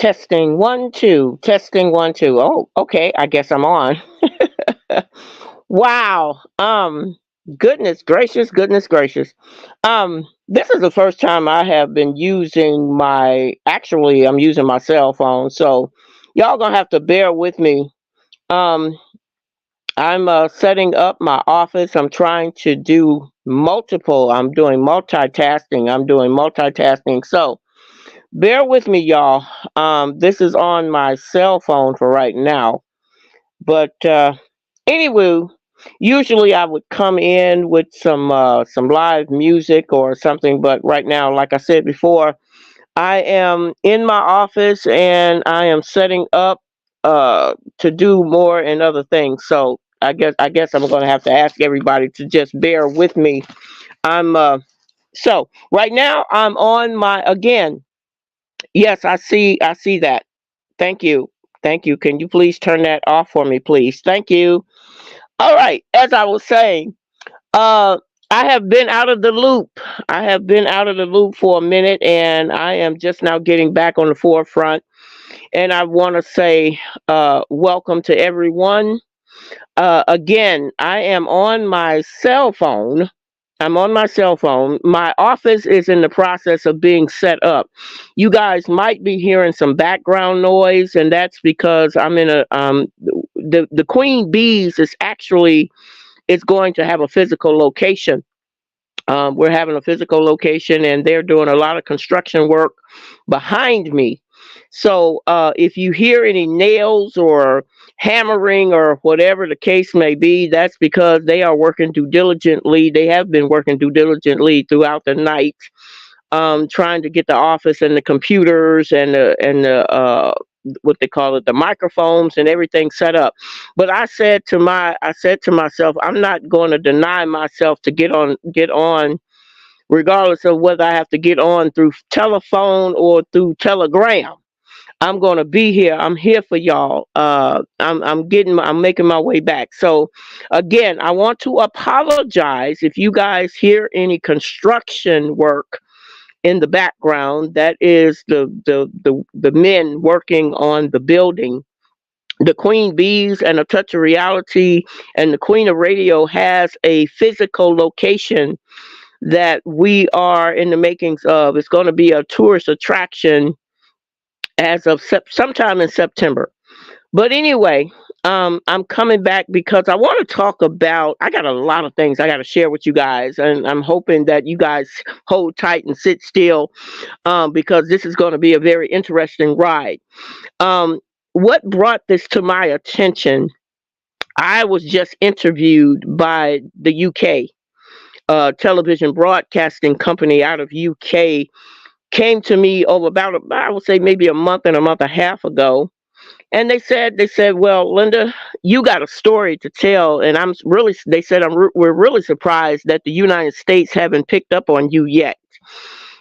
Testing one, two. Testing one, two. Oh, okay. I guess I'm on. Wow. Goodness gracious, goodness gracious. This is the first time I have been using actually, I'm using my cell phone. So y'all gonna have to bear with me. Um, I'm setting up my office. I'm trying to do multiple. I'm doing multitasking. I'm doing multitasking. So bear with me, y'all. This is on my cell phone for right now. But anyway, usually I would come in with some live music or something. But right now, like I said before, I am in my office and I am setting up to do more and other things. So I guess I'm going to have to ask everybody to just bear with me. I'm so right now I'm on my again. Yes, I see that. Thank you. Thank you. Can you please turn that off for me, please? Thank you. All right. As I was saying, uh, I have been out of the loop. I have been out of the loop for a minute, and I am just now getting back on the forefront. And I want to say welcome to everyone. Again, I am on my cell phone. I'm on my cell phone. My office is in the process of being set up. You guys might be hearing some background noise, and that's because I'm in a the Queen Bees is actually is going to have a physical location. We're having a physical location, and they're doing a lot of construction work behind me. So if you hear any nails or hammering or whatever the case may be, that's because they are working due diligently. They have been working due diligently throughout the night, trying to get the office and the computers and the what they call it, the microphones and everything set up. But I said to myself, I'm not going to deny myself to get on, regardless of whether I have to get on through telephone or through telegram. I'm gonna be here. I'm here for y'all. I'm making my way back. So again, I want to apologize if you guys hear any construction work in the background. That is the men working on the building. The Queen Bees and A Touch of Reality and the Queen of Radio has a physical location that we are in the makings of. It's going to be a tourist attraction as of sometime in September. But anyway, I'm coming back because I want to talk about. I got a lot of things I got to share with you guys, and I'm hoping that you guys hold tight and sit still, because this is going to be a very interesting ride. Um, what brought this to my attention? I was just interviewed by the UK television broadcasting company out of UK. Came to me over about I would say maybe a month and a month and a half ago, and they said, well, Linda, you got a story to tell, and I'm really they said we're really surprised that the United States haven't picked up on you yet.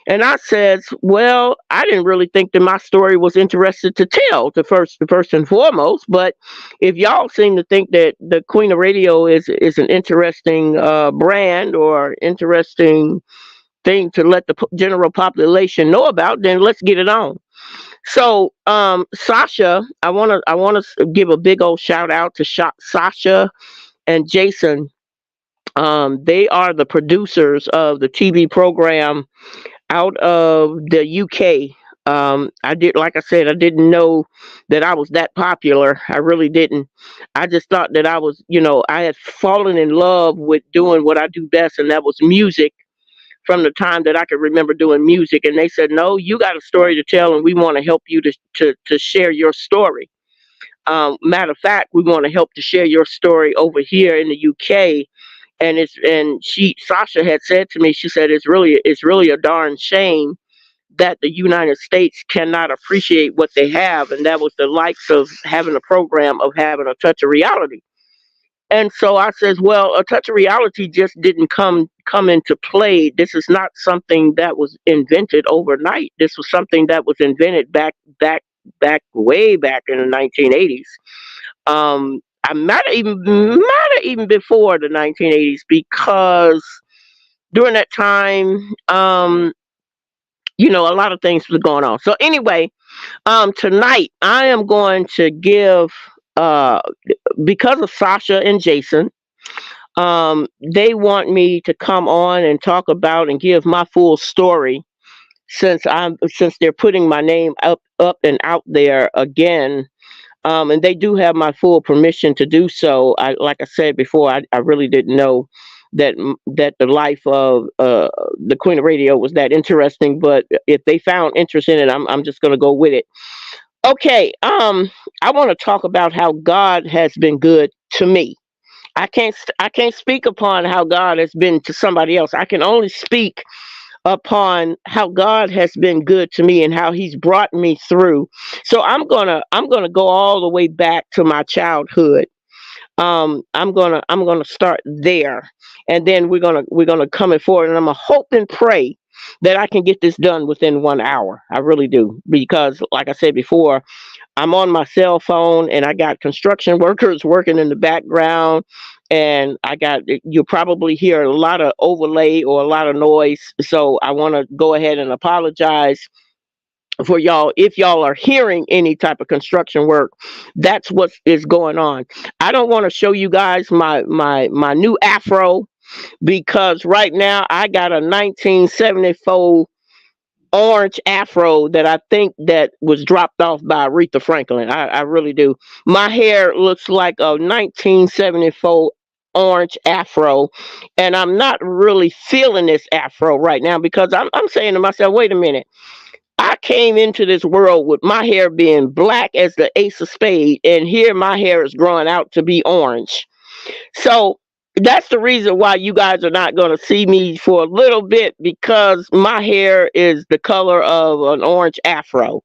And I says, well, I didn't really think that my story was interested to tell the first and foremost. But if y'all seem to think that the Queen of Radio is an interesting brand or interesting thing to let the general population know about, then let's get it on. So, Sasha, I want to give a big old shout out to Sasha and Jason. They are the producers of the TV program out of the UK. I did, like I said, I didn't know that I was that popular. I really didn't. I just thought that I had fallen in love with doing what I do best, and that was music from the time that I could remember doing music. And they said, no, you got a story to tell, and we want to help you to share your story. Matter of fact, we want to help to share your story over here in the UK. And Sasha had said to me, she said, it's really a darn shame that the United States cannot appreciate what they have, and that was the likes of having a program of having a touch of reality. And so I says, well, a touch of reality just didn't come into play. This is not something that was invented overnight. This was something that was invented back way back in the 1980s. I might have even before the 1980s, because during that time, a lot of things was going on. So anyway, tonight I am going to give, uh, because of Sasha and Jason, they want me to come on and talk about and give my full story, since they're putting my name up and out there again. And they do have my full permission to do so. Like I said before, I really didn't know that the life of the Queen of Radio was that interesting. But if they found interest in it, I'm just going to go with it. Okay. I want to talk about how God has been good to me. I can't speak upon how God has been to somebody else. I can only speak upon how God has been good to me and how he's brought me through. So I'm gonna go all the way back to my childhood. I'm gonna start there, and then we're gonna come it forward, and I'm gonna hope and pray that I can get this done within 1 hour. I really do, because like I said before, I'm on my cell phone and I got construction workers working in the background, and you'll probably hear a lot of overlay or a lot of noise. So I want to go ahead and apologize for y'all if y'all are hearing any type of construction work. That's what is going on. I don't want to show you guys my new afro, because right now I got a 1974 orange afro that I think that was dropped off by Aretha Franklin. I really do. My hair looks like a 1974 orange afro, and I'm not really feeling this afro right now, because I'm saying to myself, wait a minute. I came into this world with my hair being black as the ace of spade, and here my hair is growing out to be orange. So that's the reason why you guys are not going to see me for a little bit, because my hair is the color of an orange afro.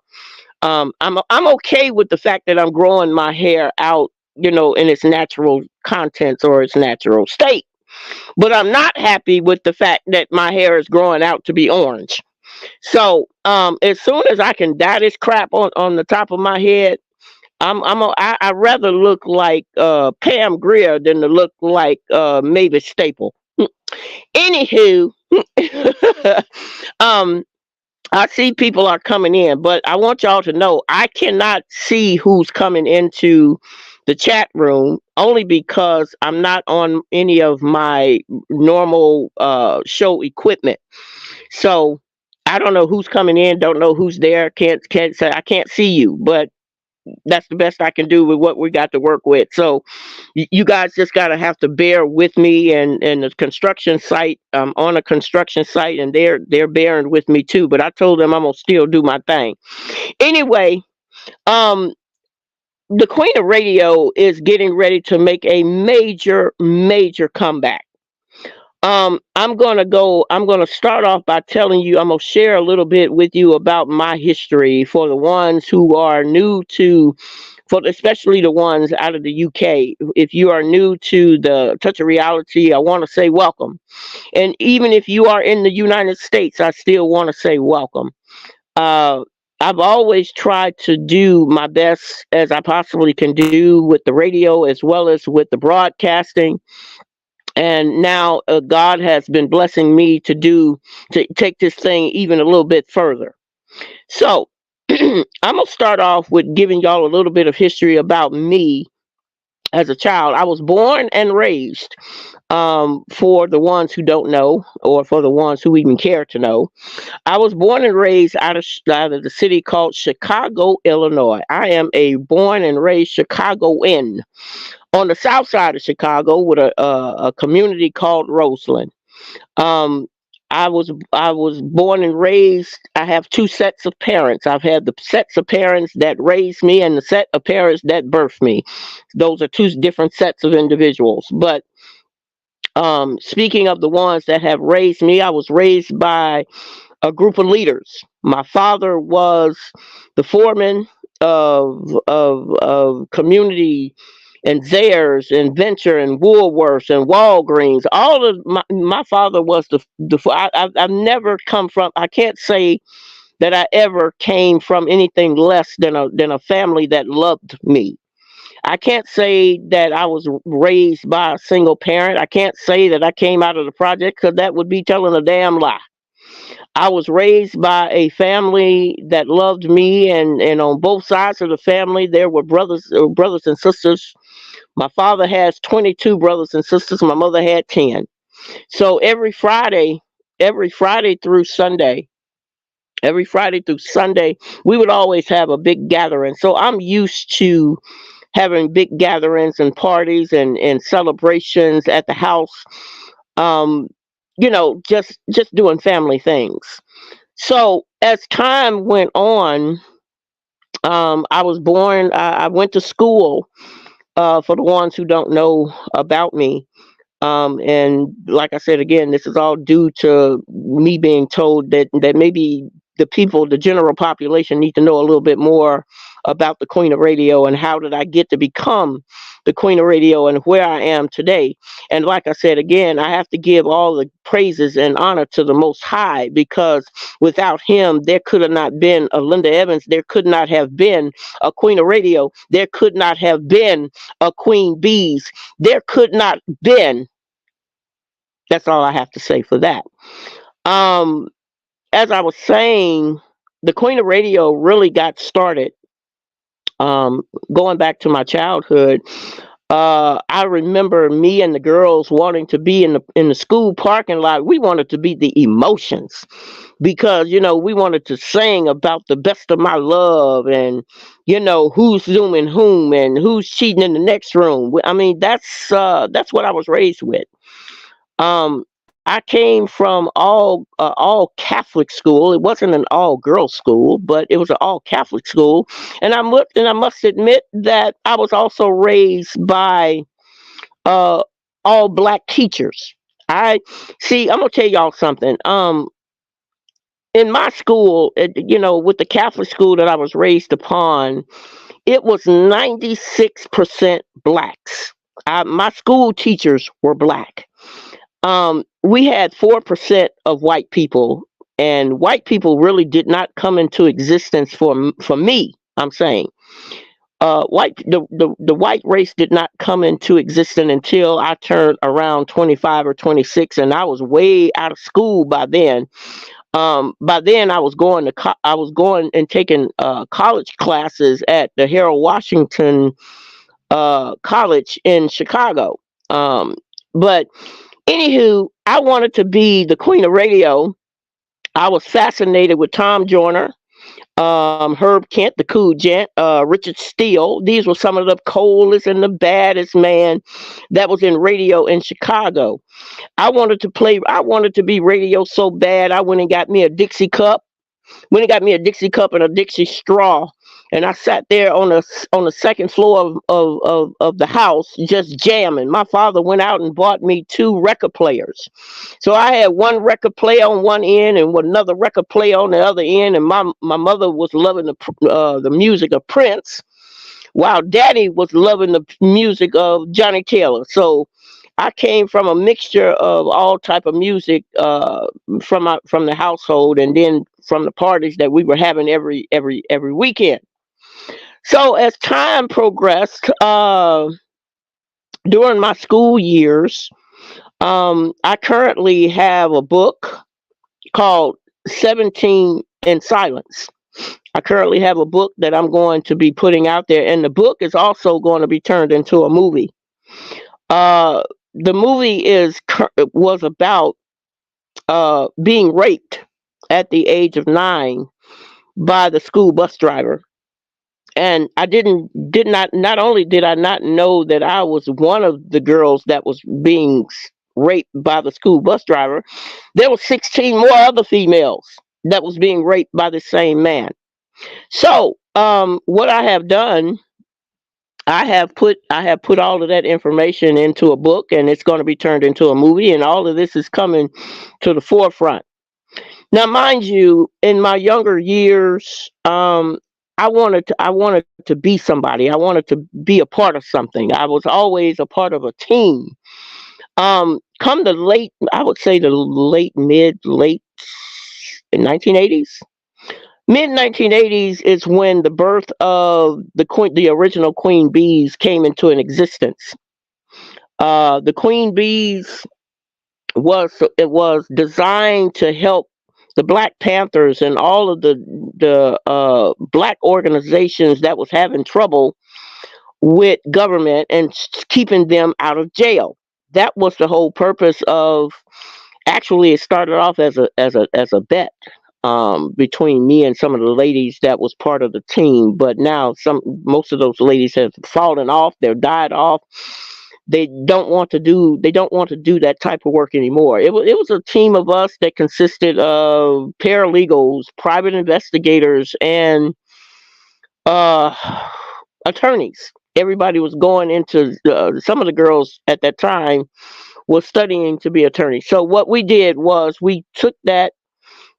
I'm okay with the fact that I'm growing my hair out, in its natural contents or its natural state. But I'm not happy with the fact that my hair is growing out to be orange. So as soon as I can dye this crap on the top of my head, I rather look like Pam Grier than to look like Mavis Staple. Anywho, um, I see people are coming in, but I want y'all to know I cannot see who's coming into the chat room, only because I'm not on any of my normal show equipment. So I don't know who's coming in, don't know who's there, can't say, I can't see you, but that's the best I can do with what we got to work with. So you guys just gotta have to bear with me, and the construction site. On a construction site, and they're bearing with me too. But I told them I'm gonna still do my thing. Anyway, um, the Queen of Radio is getting ready to make a major comeback. I'm gonna start off by telling you, I'm gonna share a little bit with you about my history for the ones who are new to, for especially the ones out of the UK. If you are new to the Touch of Reality, I want to say welcome. And even if you are in the United States, I still want to say welcome. Uh, I've always tried to do my best as I possibly can do with the radio as well as with the broadcasting, and now God has been blessing me to take this thing even a little bit further. So I'm gonna start off with giving y'all a little bit of history about me as a child. I was born and raised, for the ones who don't know, or for the ones who even care to know. I was born and raised out of the city called Chicago, Illinois. I am a born and raised Chicagoan on the south side of Chicago, with a community called Roseland. Um, I was born and raised. I have two sets of parents. I've had the sets of parents that raised me and the set of parents that birthed me. Those are two different sets of individuals. But speaking of the ones that have raised me, I was raised by a group of leaders. My father was the foreman of community and Zayres and Venture and Woolworths and Walgreens. All of my father was I've never come from. I can't say that I ever came from anything less than a family that loved me. I can't say that I was raised by a single parent. I can't say that I came out of the project, because that would be telling a damn lie. I was raised by a family that loved me, and on both sides of the family, there were brothers and sisters. My father has 22 brothers and sisters. My mother had 10. So every Friday through Sunday, every Friday through Sunday, we would always have a big gathering. So I'm used to having big gatherings and parties and celebrations at the house. Um, just doing family things. So as time went on, I was born. I went to school. For the ones who don't know about me, and like I said again, this is all due to me being told that maybe the general population, need to know a little bit more about the Queen of Radio and how did I get to become the Queen of Radio and where I am today. And like I said again, I have to give all the praises and honor to the Most High, because without Him, there could have not been a Linda Evans. There could not have been a Queen of Radio. There could not have been a Queen Bees. There could not been. That's all I have to say for that. Um, as I was saying, the Queen of Radio really got started um, going back to my childhood. I remember me and the girls wanting to be in the school parking lot. We wanted to be the emotions, because we wanted to sing about the best of my love, and who's zooming whom and who's cheating in the next room. I mean, that's what I was raised with. Um, I came from all Catholic school. It wasn't an all girls school, but it was an all Catholic school. And I must admit that I was also raised by uh, all black teachers. I see. I'm gonna tell y'all something. In my school, with the Catholic school that I was raised upon, it was 96% blacks. My school teachers were black. We had 4% of white people, and white people really did not come into existence for me. I'm saying, the white race did not come into existence until I turned around 25 or 26, and I was way out of school by then. By then, I was going and taking college classes at the Harold Washington College in Chicago. But anywho, I wanted to be the Queen of Radio. I was fascinated with Tom Joyner, Herb Kent, the Cool Gent, Richard Steele. These were some of the coldest and the baddest man that was in radio in Chicago. I wanted to be radio so bad. I went and got me a Dixie cup. Went and got me a Dixie cup and a Dixie straw, and I sat there on the second floor of the house just jamming. My father went out and bought me two record players, so I had one record player on one end and another record player on the other end. And my mother was loving the music of Prince, while Daddy was loving the music of Johnny Taylor. So I came from a mixture of all type of music, from the household, and then from the parties that we were having every weekend. So as time progressed, during my school years, I currently have a book called 17 in Silence. I currently have a book that I'm going to be putting out there, and the book is also going to be turned into a movie. Uh, the movie was about being raped at the age of 9 by the school bus driver. And I did not only did I not know that I was one of the girls that was being raped by the school bus driver, there were 16 more other females that was being raped by the same man. So, what I have done, I have put all of that information into a book, and it's going to be turned into a movie, and all of this is coming to the forefront. Now, mind you, in my younger years, I wanted to be somebody. I wanted to be a part of something. I was always a part of a team. Come the late, I would say the late 1980s. Mid 1980s is when the birth of the original Queen Bees came into an existence. The Queen Bees was designed to help the Black Panthers and all of the black organizations that was having trouble with government and keeping them out of jail. That was the whole purpose of. Actually, it started off as a bet between me and some of the ladies that was part of the team. But now most of those ladies have fallen off. They've died off. They don't want to do that type of work anymore. It was a team of us that consisted of paralegals, private investigators, and uh, attorneys. Everybody was going into some of the girls at that time was studying to be attorneys. So what we did was we took that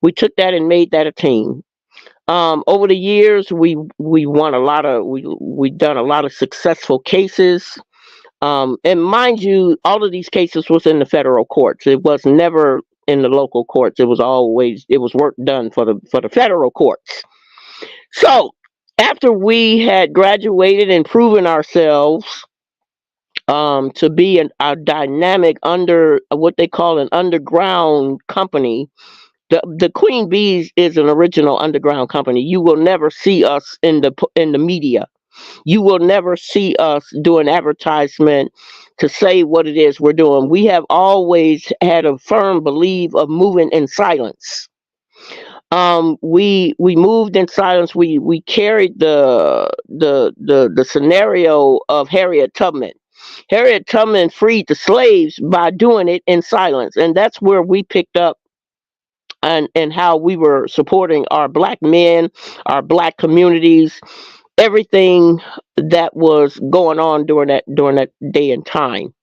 and made that a team. Over the years, we won a lot of we done a lot of successful cases. And mind you, all of these cases was in the federal courts. It was never in the local courts. It was work done for the federal courts. So after we had graduated and proven ourselves to be a dynamic under what they call an underground company. The Queen Bees is an original underground company. You will never see us in the media. You will never see us do an advertisement to say what it is we're doing. We have always had a firm belief of moving in silence. We moved in silence. We carried the scenario of Harriet Tubman. Harriet Tubman freed the slaves by doing it in silence, and that's where we picked up and how we were supporting our black men, our black communities, everything that was going on during that day and time.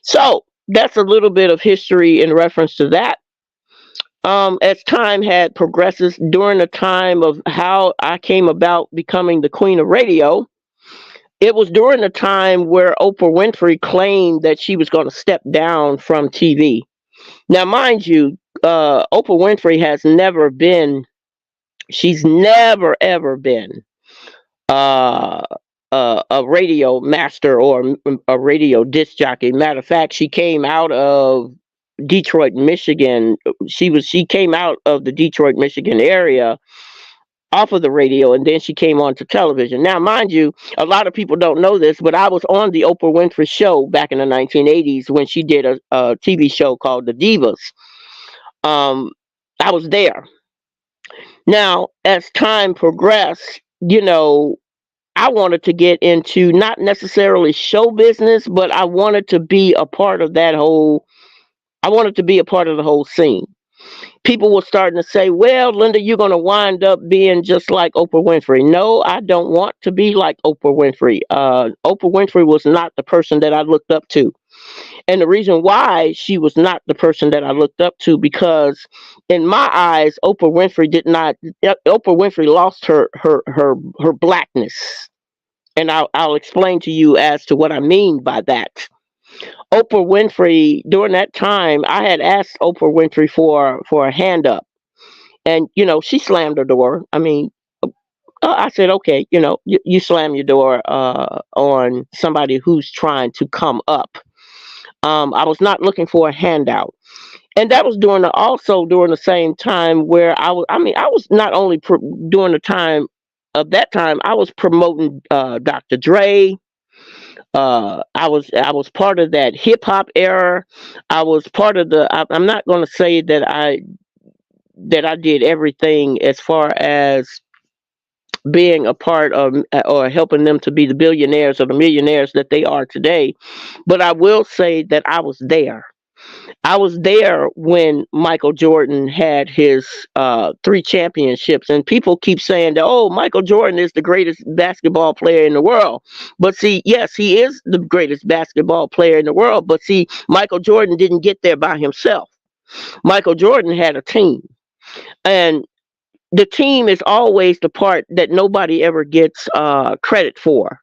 So that's a little bit of history in reference to that. As time had progresses during the time of how I came about becoming the queen of radio, it was during the time where Oprah Winfrey claimed that she was going to step down from TV. Now, mind you, Oprah Winfrey she's never ever been uh, a radio master or a radio disc jockey. Matter of fact, she came out of Detroit, Michigan. She came out of the Detroit, Michigan area off of the radio, and then she came on to television. Now, mind you, a lot of people don't know this, but I was on the Oprah Winfrey Show back in the 1980s when she did a TV show called The Divas. Um, I was there. Now, as time progressed, I wanted to get into not necessarily show business, but I wanted to be a part of that whole. I wanted to be a part of the whole scene. People were starting to say, well, Linda, you're going to wind up being just like Oprah Winfrey. No, I don't want to be like Oprah Winfrey. Oprah Winfrey was not the person that I looked up to. And the reason why she was not the person that I looked up to, because in my eyes, Oprah Winfrey lost her blackness. And I'll explain to you as to what I mean by that. Oprah Winfrey, during that time, I had asked Oprah Winfrey for a hand up, and she slammed her door. I mean, I said, okay, you slam your door on somebody who's trying to come up. I was not looking for a handout, and that was also during the same time where I was. I mean, I was not only during the time of that time, I was promoting Dr. Dre. I was part of that hip hop era. I was part of I'm not going to say that I did everything as far as being a part of or helping them to be the billionaires or the millionaires that they are today, but I will say that I was there. I was there when Michael Jordan had his three championships, and people keep saying that, oh, Michael Jordan is the greatest basketball player in the world. But see, yes, he is the greatest basketball player in the world. But see, Michael Jordan didn't get there by himself. Michael Jordan had a team, and the team is always the part that nobody ever gets credit for.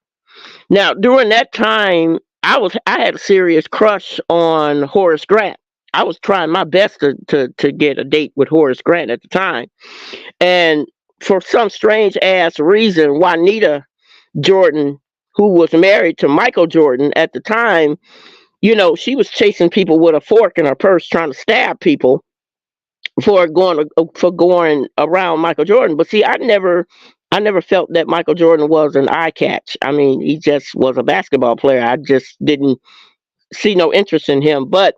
Now, during that time, I had a serious crush on Horace Grant. I was trying my best to get a date with Horace Grant at the time. And for some strange ass reason, Juanita Jordan, who was married to Michael Jordan at the time, she was chasing people with a fork in her purse trying to stab people. for going around Michael Jordan. But see, I never felt that Michael Jordan was an eye catch. I mean, he just was a basketball player. I just didn't see no interest in him. But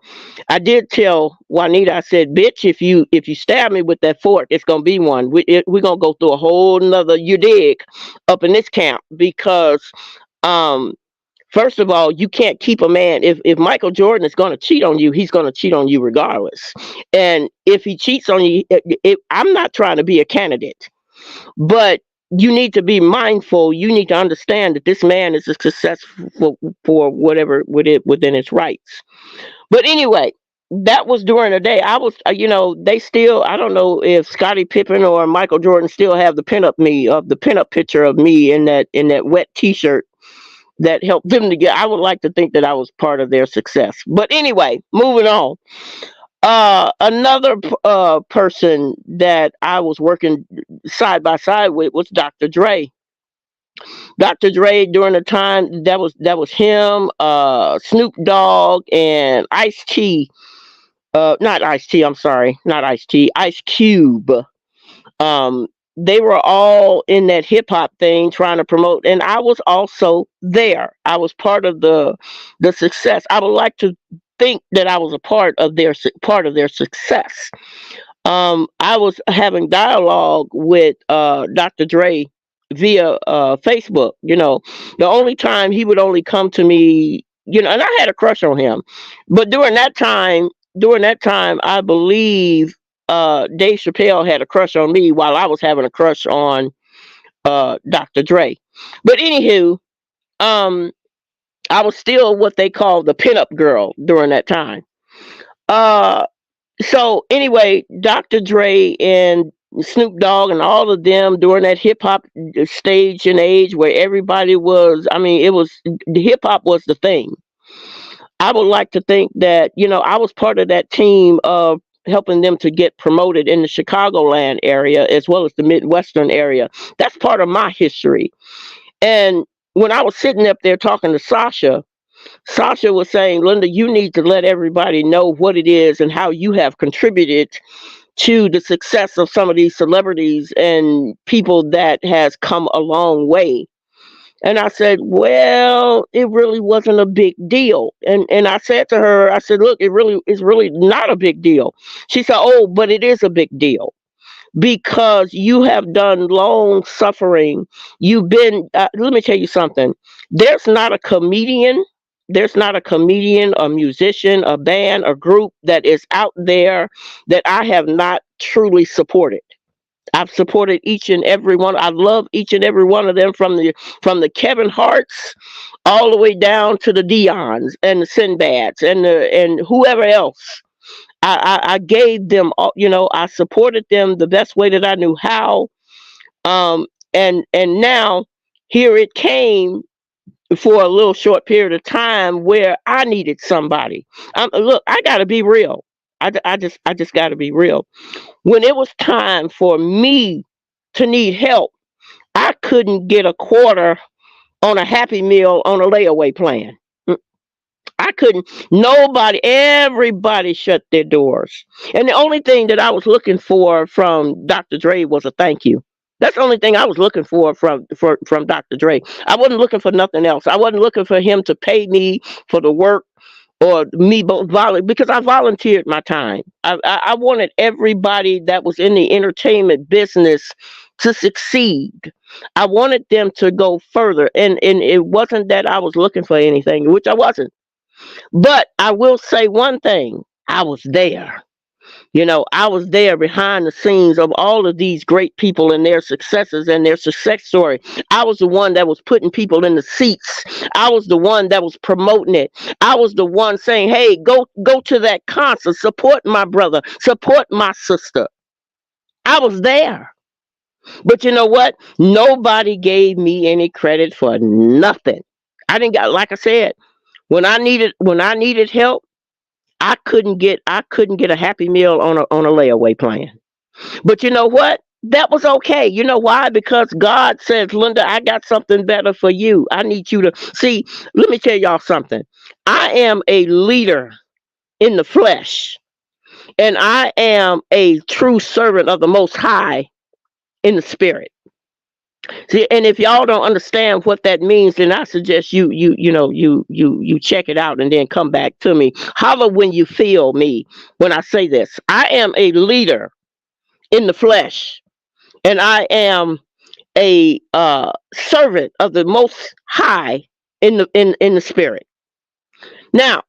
I did tell Juanita, I said, "Bitch, if you stab me with that fork, it's gonna be one. We're gonna go through a whole nother you dig up in this camp because um first of all, you can't keep a man. If Michael Jordan is going to cheat on you, he's going to cheat on you regardless. And if he cheats on you, I'm not trying to be a candidate, but you need to be mindful. You need to understand that this man is a success for whatever within its rights. But anyway, that was during the day. I was, they still. I don't know if Scottie Pippen or Michael Jordan still have the pinup picture of me in that wet T-shirt that helped them to get. I would like to think that I was part of their success. But anyway, moving on. Another person that I was working side by side with was Dr. Dre. Dr. Dre during the time that was him, Snoop Dogg and Ice T. Not Ice T. I'm sorry, not Ice T. Ice Cube. Um, they were all in that hip hop thing trying to promote, and I was also there. I was part of the success. I would like to think that I was a part of their success. I was having dialogue with Dr. Dre via Facebook. The only time he would only come to me, and I had a crush on him, but during that time, I believe Dave Chappelle had a crush on me while I was having a crush on Dr. Dre. But anywho, um, I was still what they call the pinup girl during that time. Uh, so anyway, Dr. Dre and Snoop Dogg and all of them during that hip hop stage and age where everybody was, I mean, it was the hip hop was the thing. I would like to think that, I was part of that team of helping them to get promoted in the Chicagoland area as well as the Midwestern area. That's part of my history. And when I was sitting up there talking to Sasha, Sasha was saying, Linda, you need to let everybody know what it is and how you have contributed to the success of some of these celebrities and people that has come a long way. And I said, well, it really wasn't a big deal. And I said to her, I said, look, it's really not a big deal. She said, oh, but it is a big deal because you have done long suffering. Let me tell you something. There's not a comedian, a musician, a band, a group that is out there that I have not truly supported. I've supported each and every one. I love each and every one of them from the Kevin Harts all the way down to the Dion's and the Sinbads and whoever else. I gave them all, I supported them the best way that I knew how. And now here it came for a little short period of time where I needed somebody. Look, I got to be real. I just got to be real. When it was time for me to need help, I couldn't get a quarter on a Happy Meal on a layaway plan. I couldn't. Everybody shut their doors. And the only thing that I was looking for from Dr. Dre was a thank you. That's the only thing I was looking for from Dr. Dre. I wasn't looking for nothing else. I wasn't looking for him to pay me for the work or me both because I volunteered my time. I wanted everybody that was in the entertainment business to succeed. I wanted them to go further, and it wasn't that I was looking for anything, which I wasn't. But I will say one thing: I was there. I was there behind the scenes of all of these great people and their successes and their success story. I was the one that was putting people in the seats. I was the one that was promoting it. I was the one saying, "Hey, go to that concert, support my brother, support my sister." I was there. But you know what? Nobody gave me any credit for nothing. I didn't got like I said, when I needed help, I couldn't get a Happy Meal on a layaway plan. But you know what? That was okay. You know why? Because God says, Linda, I got something better for you. I need you to see. Let me tell y'all something. I am a leader in the flesh. and I am a true servant of the Most High in the spirit. See, and if y'all don't understand what that means, then I suggest you check it out and then come back to me. Holler when you feel me when I say this. I am a leader in the flesh, and I am a servant of the Most High in the spirit. Now,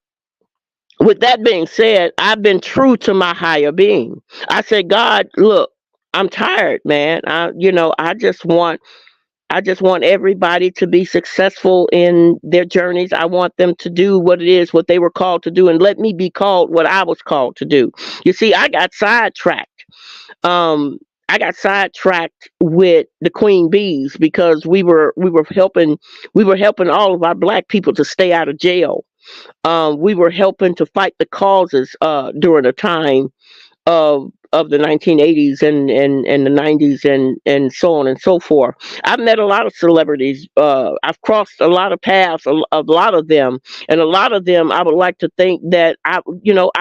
with that being said, I've been true to my higher being. I said, God, look, I'm tired, man. I just want everybody to be successful in their journeys. I want them to do what it is, what they were called to do, and let me be called what I was called to do. You see, I got sidetracked. Um, I got sidetracked with the queen bees because we were helping all of our black people to stay out of jail. We were helping to fight the causes during the time of the 1980s and the 90s and so on and so forth. I've met a lot of celebrities. I've crossed a lot of paths, a lot of them, and a lot of them. I would like to think that I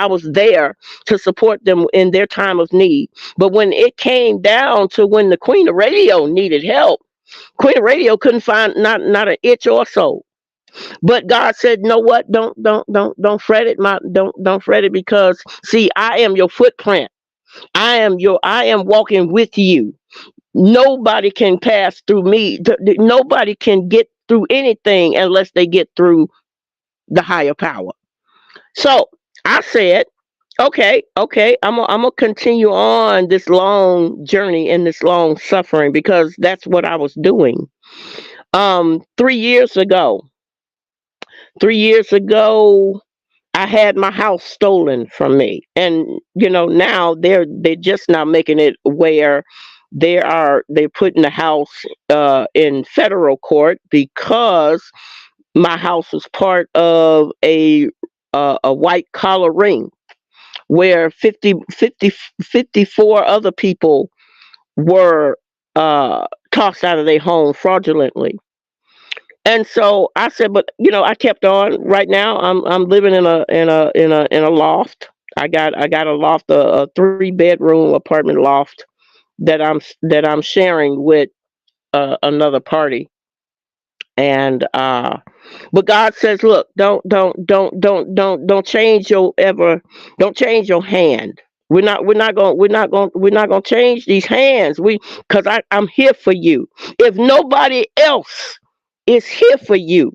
was there to support them in their time of need. But when it came down to when the Queen of Radio needed help, Queen of Radio couldn't find not an itch or so. But God said, "No, what? Don't fret it. Don't fret it because see, I am your footprint. I am walking with you. Nobody can pass through me. Nobody can get through anything unless they get through the higher power." So I said, okay, I'm gonna continue on this long journey and this long suffering because that's what I was doing. 3 years ago, 3 years ago, I had my house stolen from me, and now they're just now making it where they're putting the house in federal court because my house was part of a white collar ring where 54 other people were tossed out of their home fraudulently. And so I said, but I kept on. Right now, I'm living in a loft. I got a loft, a 3 bedroom apartment loft that I'm sharing with another party. And but God says, look, don't change don't change your hand. We're not going to change these hands. Because I'm here for you. If nobody else is here for you,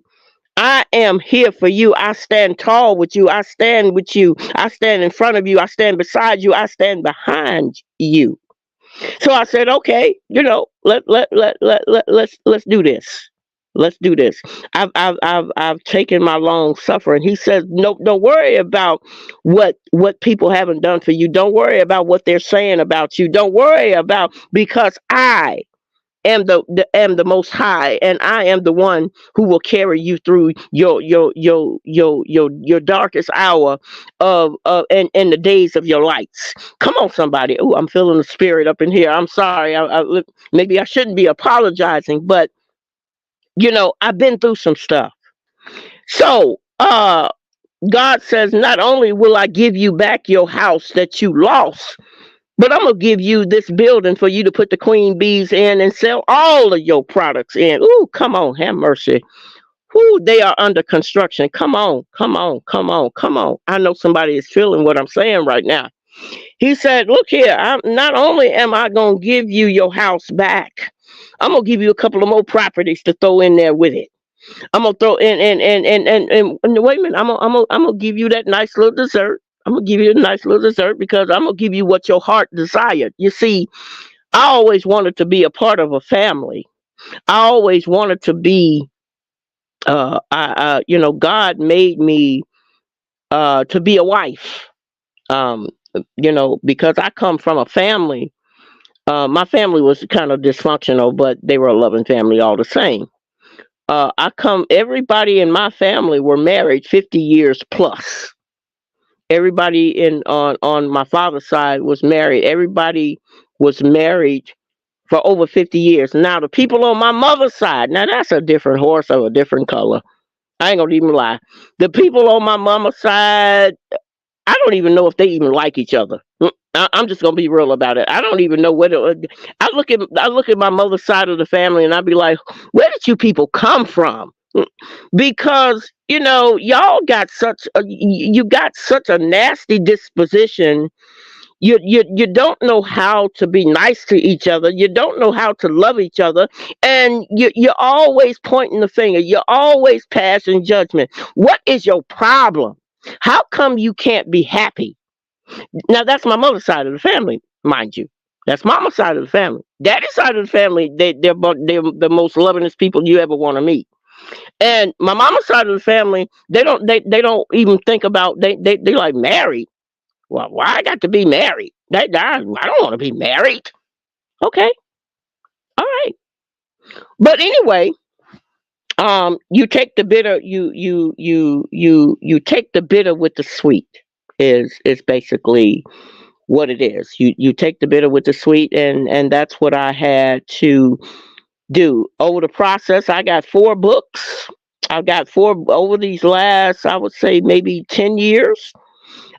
I am here for you. I stand tall with you. I stand with you. I stand in front of you. I stand beside you. I stand behind you. So I said, okay, let's do this. Let's do this. I've taken my long suffering. He says, no, don't worry about what people haven't done for you. Don't worry about what they're saying about you. Don't worry about because I am the most high, and I am the one who will carry you through your darkest hour and the days of your lights. Come on, somebody. Oh, I'm feeling the spirit up in here. I'm sorry. Maybe I shouldn't be apologizing, but I've been through some stuff. So God says, not only will I give you back your house that you lost, but I'm gonna give you this building for you to put the queen bees in and sell all of your products in. Ooh, come on, have mercy. Ooh, they are under construction. Come on, come on, come on, come on. I know somebody is feeling what I'm saying right now. He said, look here, I'm not only am I gonna give you your house back, I'm gonna give you a couple of more properties to throw in there with it. I'm gonna throw in and wait a minute. I'm gonna give you that nice little dessert. I'm gonna give you a nice little dessert because I'm gonna give you what your heart desired. You see, I always wanted to be a part of a family. I always wanted to be. God made me to be a wife. Um, because I come from a family. My family was kind of dysfunctional, but they were a loving family all the same. Everybody in my family were married 50 years plus. Everybody on my father's side was married. Everybody was married for over 50 years. Now the people on my mother's side, now that's a different horse of a different color. I ain't gonna even lie. The people on my mama's side, I don't even know if they even like each other. I'm just gonna be real about it. I don't even know what it. I look at my mother's side of the family, and I'd be like, where did you people come from? Because y'all got you got such a nasty disposition. You don't know how to be nice to each other. You don't know how to love each other, and you're always pointing the finger. You're always passing judgment. What is your problem? How come you can't be happy? Now that's my mother's side of the family, mind you. That's mama's side of the family. Daddy's side of the family, they're the most lovingest people you ever want to meet. And my mama's side of the family, they don't even think about they like married. Well, why I got to be married? I don't want to be married. Okay, all right. But anyway, you take the bitter, you take the bitter with the sweet. Is basically what it is. You take the bitter with the sweet, and that's what I had to do over the process. I got 4 books. I've got 4 over these last, I would say, maybe 10 years.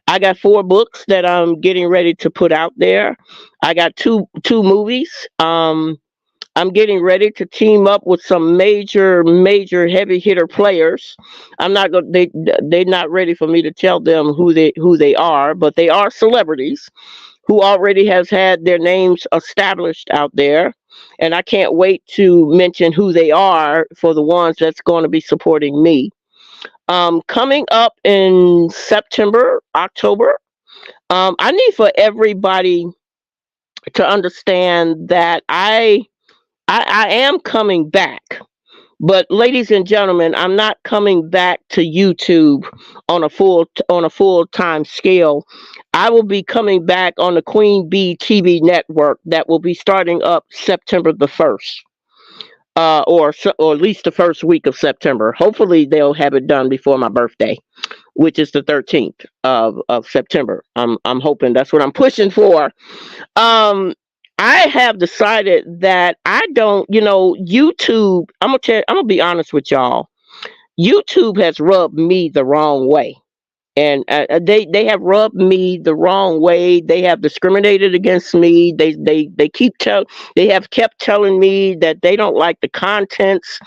I got 4 books that I'm getting ready to put out there. I got two movies. I'm getting ready to team up with some major heavy hitter players. I'm not going. They're not ready for me to tell them who they are, but they are celebrities who already has had their names established out there. And I can't wait to mention who they are for the ones that's going to be supporting me. Coming up in September, October, I need for everybody to understand that I am coming back. But ladies and gentlemen, I'm not coming back to YouTube on a full time scale. I will be coming back on the Queen Bee TV network that will be starting up September the 1st. Or at least the first week of September. Hopefully they'll have it done before my birthday, which is the 13th of September. I'm hoping, that's what I'm pushing for. Um, I have decided that I don't, YouTube. I'm gonna be honest with y'all. YouTube has rubbed me the wrong way, and they have rubbed me the wrong way. They have discriminated against me. They have kept telling me that they don't like the contents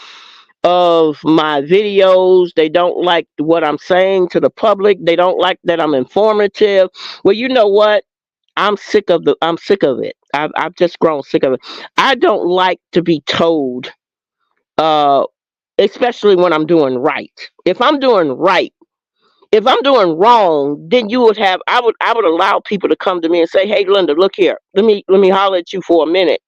of my videos. They don't like what I'm saying to the public. They don't like that I'm informative. Well, you know what? I'm sick of it. I've just grown sick of it. I don't like to be told, uh, especially when I'm doing right. If I'm doing right, if I'm doing wrong, then I would allow people to come to me and say, "Hey, Linda, look here. Let me holler at you for a minute.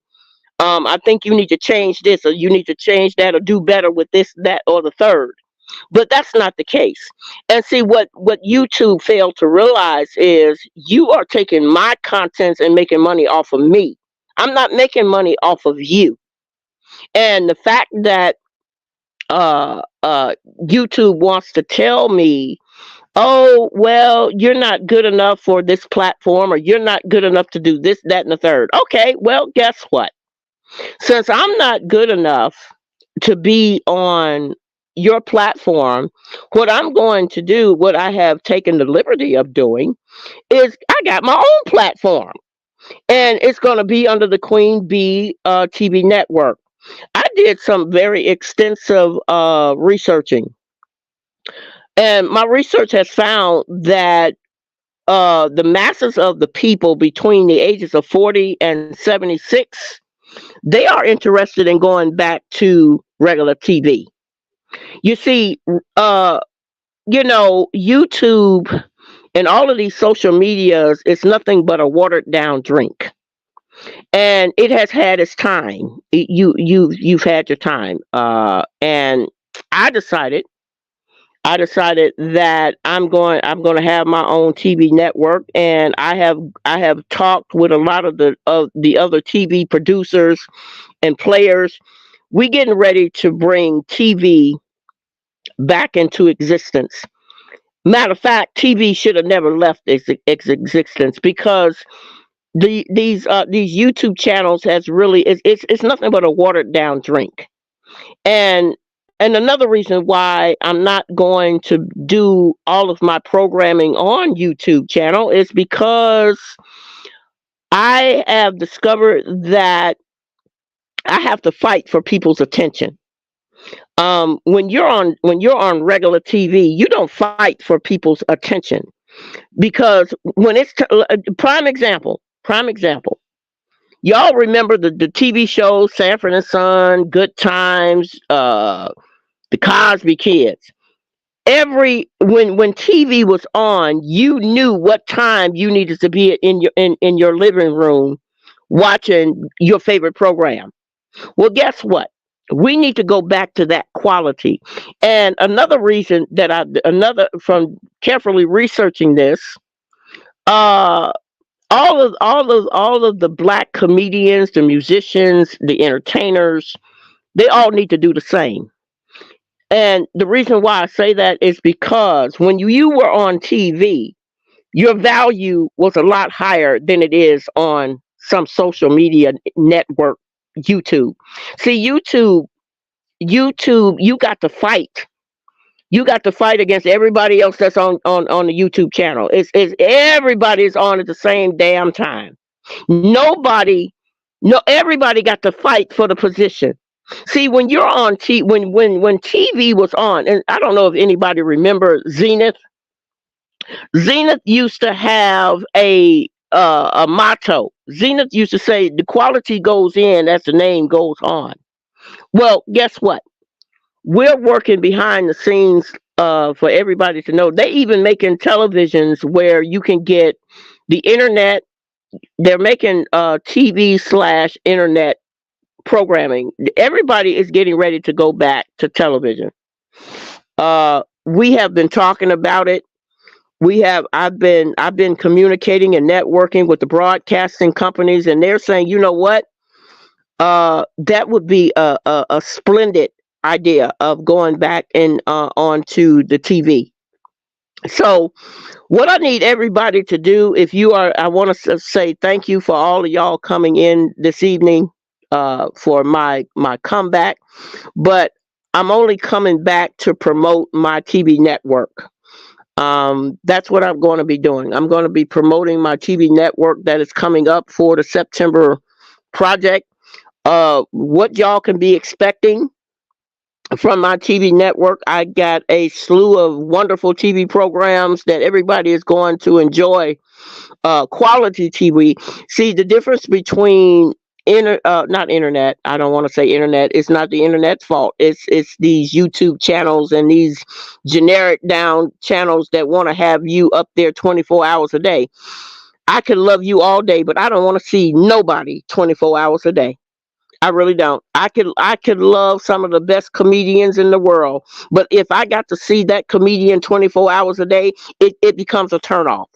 I think you need to change this, or you need to change that, or do better with this, that, or the third." But that's not the case. And see, what YouTube failed to realize is you are taking my contents and making money off of me. I'm not making money off of you. And the fact that uh uh YouTube wants to tell me, oh, well, you're not good enough for this platform, or you're not good enough to do this, that, and the third. Okay, well, guess what? Since I'm not good enough to be on your platform, what I'm going to do, what I have taken the liberty of doing, is I got my own platform, and it's going to be under the Queen Bee TV network. I did some very extensive researching, and my research has found that the masses of the people between the ages of 40 and 76, they are interested in going back to regular TV. You see, uh, YouTube and all of these social medias is nothing but a watered down drink, and it has had its time. You've had your time, and I decided. I decided that I'm going to have my own TV network, and I have talked with a lot of the other TV producers and players. We getting ready to bring TV back into existence. Matter of fact, TV should have never left its existence, because these YouTube channels has really it's nothing but a watered down drink. And and another reason why I'm not going to do all of my programming on YouTube channel is because I have discovered that I have to fight for people's attention. When you're on regular TV, you don't fight for people's attention because prime example. Y'all remember the TV shows Sanford and Son, Good Times, the Cosby Kids. When TV was on, you knew what time you needed to be in your living room watching your favorite program. Well, guess what? We need to go back to that quality. And another reason that another from carefully researching this, uh, all of the black comedians, the musicians, the entertainers, they all need to do the same. And the reason why I say that is because when you were on TV, your value was a lot higher than it is on some social media network, YouTube. See, YouTube, you got to fight. You got to fight against everybody else that's on the YouTube channel. It's everybody's on at the same damn time. Nobody, no, everybody got to fight for the position. See, when you're on when TV was on, and I don't know if anybody remember Zenith. Zenith used to have a motto. Zenith used to say, "The quality goes in as the name goes on." Well, guess what? We're working behind the scenes for everybody to know. They even making televisions where you can get the internet. They're making TV/internet programming. Everybody is getting ready to go back to television. We have been talking about it. I've been communicating and networking with the broadcasting companies, and they're saying, you know what? That would be a splendid idea of going back and onto the TV. So, what I need everybody to do, if you are, I want to say thank you for all of y'all coming in this evening for my comeback, but I'm only coming back to promote my TV network. That's what I'm going to be doing. I'm going to be promoting my TV network that is coming up for the September project. What y'all can be expecting from my TV network, I got a slew of wonderful TV programs that everybody is going to enjoy. Quality TV. See the difference between not internet. I don't want to say internet. It's not the internet's fault. It's these YouTube channels and these generic down channels that want to have you up there 24 hours a day. I could love you all day, but I don't want to see nobody 24 hours a day. I really don't. I could love some of the best comedians in the world, but if I got to see that comedian 24 hours a day, it becomes a turnoff.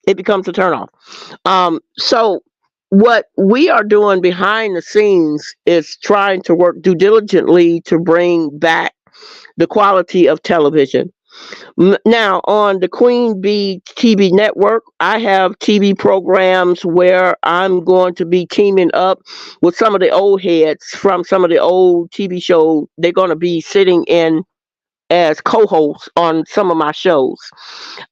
It becomes a turnoff. So what we are doing behind the scenes is trying to work due diligently to bring back the quality of television. Now, on the Queen Bee TV network, I have TV programs where I'm going to be teaming up with some of the old heads from some of the old TV shows. They're going to be sitting in as co-hosts on some of my shows.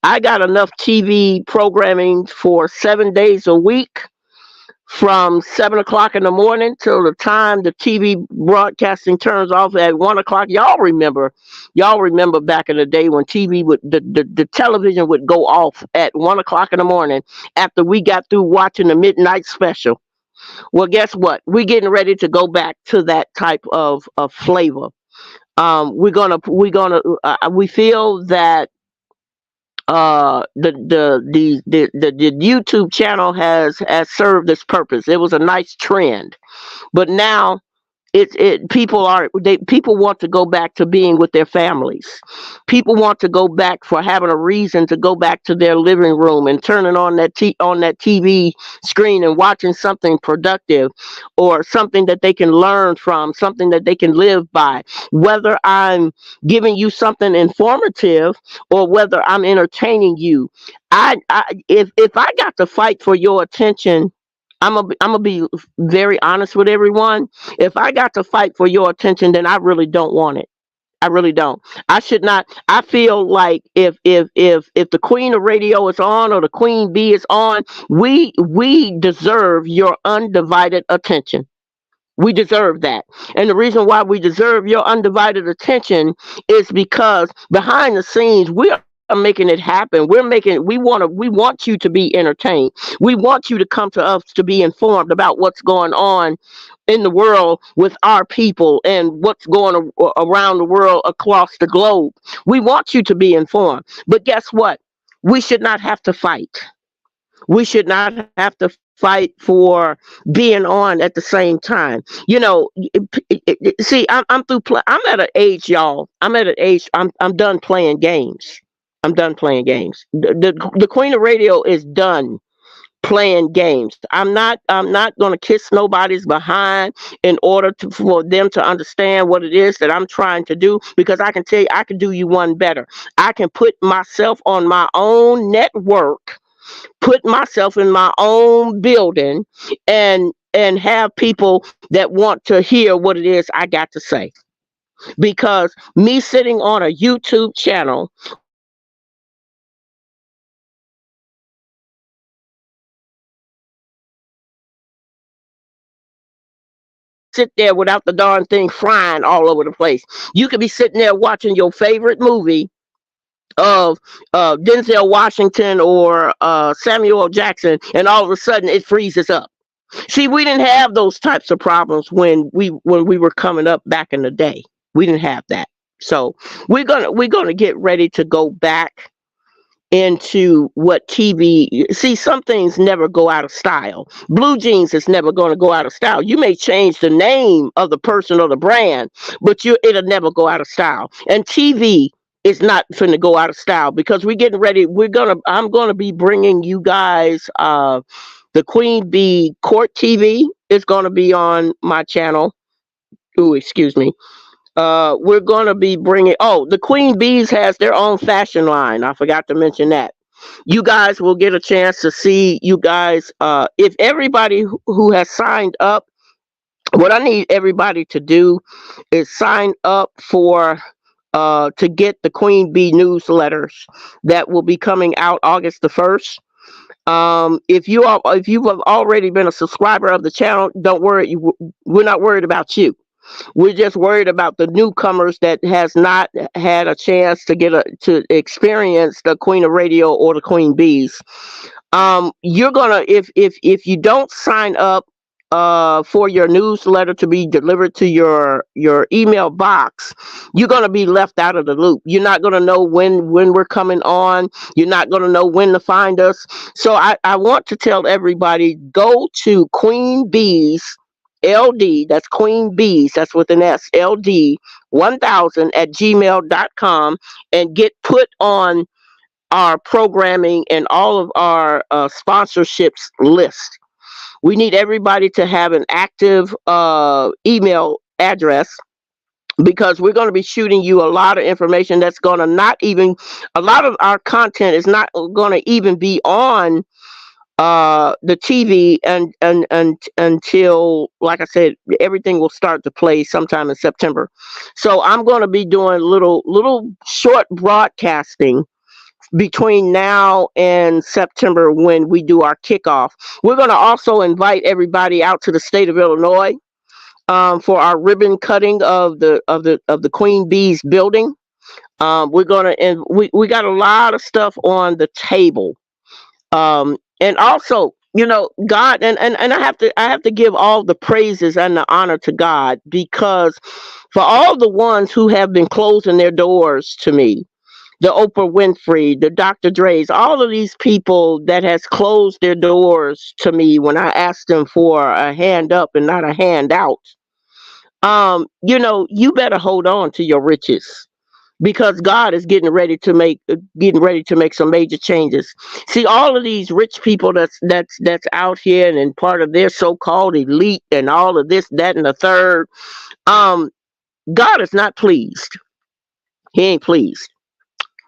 I got enough TV programming for 7 days a week from 7 o'clock in the morning till the time the TV broadcasting turns off at 1 o'clock. Y'all remember back in the day when the television would go off at 1 o'clock in the morning after we got through watching the midnight special. Well, guess what? We're getting ready to go back to that type of flavor. We feel that the YouTube channel has served its purpose. It was a nice trend, but now people want to go back to being with their families. People want to go back for having a reason to go back to their living room and turning on that TV screen and watching something productive or something that they can learn from, something that they can live by. Whether I'm giving you something informative or whether I'm entertaining you, if I got to fight for your attention I'm gonna be very honest with everyone. If I got to fight for your attention, then I really don't want it. I really don't. I should not. I feel like if the Queen of Radio is on or the Queen Bee is on, we deserve your undivided attention. We deserve that. And the reason why we deserve your undivided attention is because behind the scenes we are making it happen. We want you to be entertained. We want you to come to us to be informed about what's going on in the world with our people and what's going around the world across the globe. We want you to be informed. But guess what? We should not have to fight. We should not have to fight for being on at the same time. See, I'm through. I'm at an age, y'all. I'm at an age. I'm done playing games. I'm done playing games. The Queen of Radio is done playing games. I'm not going to kiss nobody's behind in order for them to understand what it is that I'm trying to do, because I can tell you I can do you one better. I can put myself on my own network, put myself in my own building, and have people that want to hear what it is I got to say. Because me sitting on a YouTube channel where sit there without the darn thing frying all over the place. You could be sitting there watching your favorite movie of Denzel Washington or Samuel L. Jackson, and all of a sudden it freezes up. See, we didn't have those types of problems when we were coming up back in the day. We didn't have that. So we're gonna get ready to go back into what TV. See, some things never go out of style. Blue jeans is never going to go out of style. You may change the name of the person or the brand, but it'll never go out of style. And TV is not going to go out of style, because we're getting ready. I'm gonna be bringing you guys the Queen Bee Court TV is going to be on my channel. Ooh, excuse me. We're going to be bringing. Oh, the Queen Bees has their own fashion line. I forgot to mention that. You guys will get a chance to see. You guys, if everybody who has signed up, what I need everybody to do is sign up for to get the Queen Bee newsletters that will be coming out August the 1st. If you have already been a subscriber of the channel, don't worry. We're not worried about you. We're just worried about the newcomers that has not had a chance to experience the Queen of Radio or the Queen Bees. You're gonna, if you don't sign up for your newsletter to be delivered to your email box, you're gonna be left out of the loop. You're not gonna know when we're coming on. You're not gonna know when to find us. So I want to tell everybody, go to Queen Bees LD, that's Queen Bees, that's with an S, LD 1000 at gmail.com, and get put on our programming and all of our sponsorships list. We need everybody to have an active email address, because we're going to be shooting you a lot of information that's going to not even, a lot of our content is not going to even be on the TV and until, like I said, everything will start to play sometime in September. So I'm going to be doing little short broadcasting between now and September when we do our kickoff. We're going to also invite everybody out to the state of Illinois for our ribbon cutting of the Queen Bees building. We're going to, and we got a lot of stuff on the table. And also, God, and I have to give all the praises and the honor to God, because for all the ones who have been closing their doors to me, the Oprah Winfrey, the Dr. Dre's, all of these people that has closed their doors to me when I asked them for a hand up and not a hand out. You better hold on to your riches, because God is getting ready to make some major changes. See, all of these rich people that's out here and part of their so-called elite and all of this, that, and the third. God is not pleased. He ain't pleased.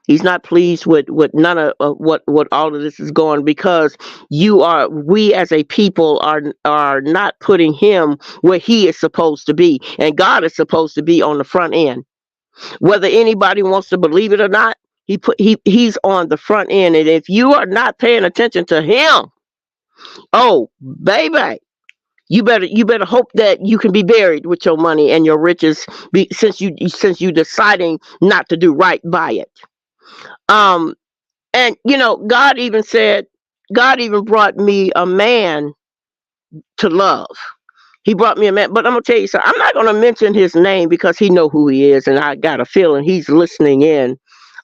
He's not pleased with none of what all of this is going, because we as a people are not putting him where he is supposed to be, and God is supposed to be on the front end. Whether anybody wants to believe it or not, he's on the front end, and if you are not paying attention to him, oh baby, you better hope that you can be buried with your money and your riches, since you deciding not to do right by it. Um, and God even brought me a man to love. He brought me a man, but I'm gonna tell you something. I'm not gonna mention his name because he know who he is, and I got a feeling he's listening in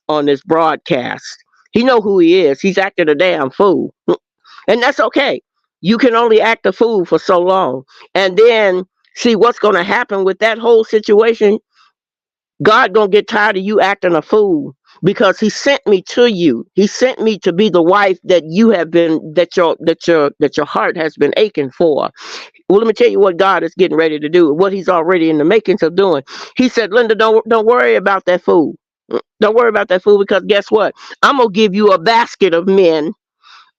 on this broadcast. He know who he is. He's acting a damn fool, and that's okay. You can only act a fool for so long, and then see what's gonna happen with that whole situation. God gonna get tired of you acting a fool, because he sent me to you. He sent me to be the wife that you have been that your heart has been aching for. Well, let me tell you what God is getting ready to do, what he's already in the makings of doing. He said, Linda, don't worry about that fool. Don't worry about that fool, because guess what? I'm gonna give you a basket of men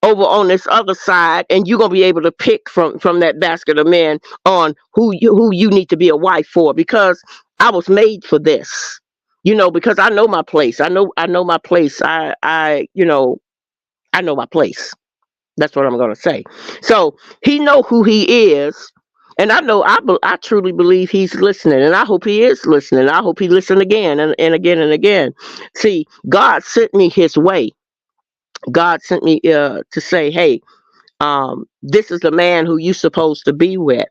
over on this other side, and you're gonna be able to pick from that basket of men on who you need to be a wife for, because I was made for this. Because I know my place. I know my place. I know my place. That's what I'm gonna say. So he know who he is, and I know I truly believe he's listening, and I hope he is listening. I hope he listen again and again and again. See, God sent me his way. God sent me to say, hey, this is the man who you supposed to be with.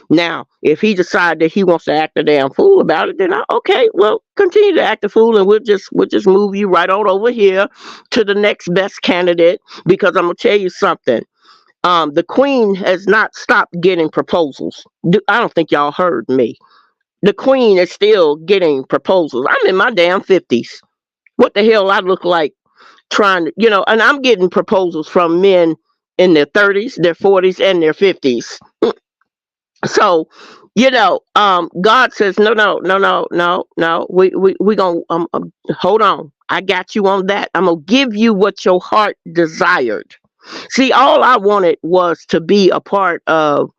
Now, if he decide that he wants to act a damn fool about it, then okay, well, continue to act a fool, and we'll just move you right on over here to the next best candidate. Because I'm gonna tell you something. The queen has not stopped getting proposals. I don't think y'all heard me. The queen is still getting proposals. I'm in my damn 50s. What the hell I look like trying to, and I'm getting proposals from men in their 30s, their 40s, and their 50s. So, God says, no, no, no, no, no, no. We gonna hold on. I got you on that. I'm gonna give you what your heart desired. See, all I wanted was to be a part of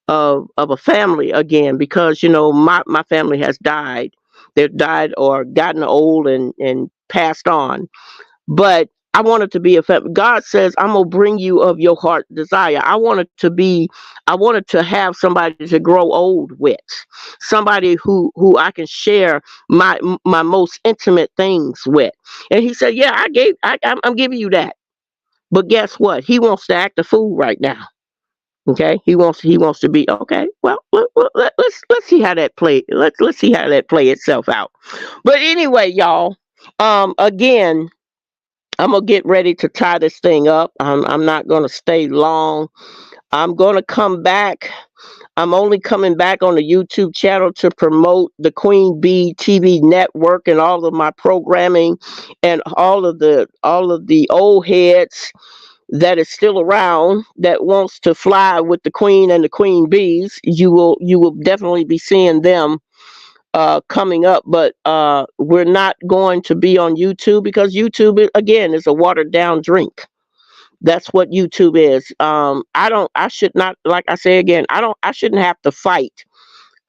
a family again, because my family has died. They've died or gotten old and passed on. But I wanted to be a family. God says, I'm gonna bring you of your heart desire. I wanted to have somebody to grow old with, somebody who I can share my most intimate things with. And he said, yeah, I'm giving you that. But guess what? He wants to act a fool right now. Okay, he wants to be okay. Well, let's see how that play. Let's see how that play itself out. But anyway, y'all. Again, I'm gonna get ready to tie this thing up. I'm not gonna stay long. I'm gonna come back. I'm only coming back on the YouTube channel to promote the Queen Bee TV network and all of my programming, and all of the old heads that is still around that wants to fly with the queen and the queen bees. You will definitely be seeing them coming up, but we're not going to be on YouTube, because YouTube again is a watered down drink. That's what YouTube is. I should not, like I say again, I shouldn't have to fight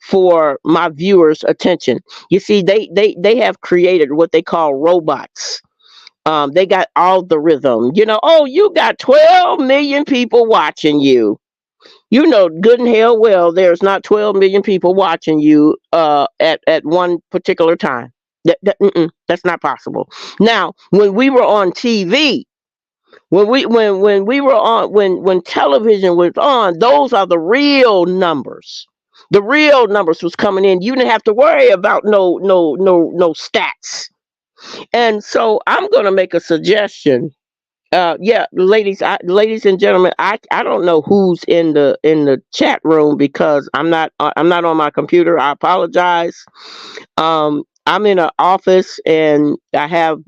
for my viewers attention. You see, they have created what they call robots. They got all the rhythm. Oh, you got 12 million people watching you. You know good and hell well there's not 12 million people watching you at one particular time. That's not possible. Now, when we were on TV, when we were on when television was on, those are the real numbers. The real numbers was coming in. You didn't have to worry about no stats. And so I'm going to make a suggestion. Yeah, ladies and gentlemen, I don't know who's in the chat room, because I'm not on my computer. I apologize. I'm in an office, and I have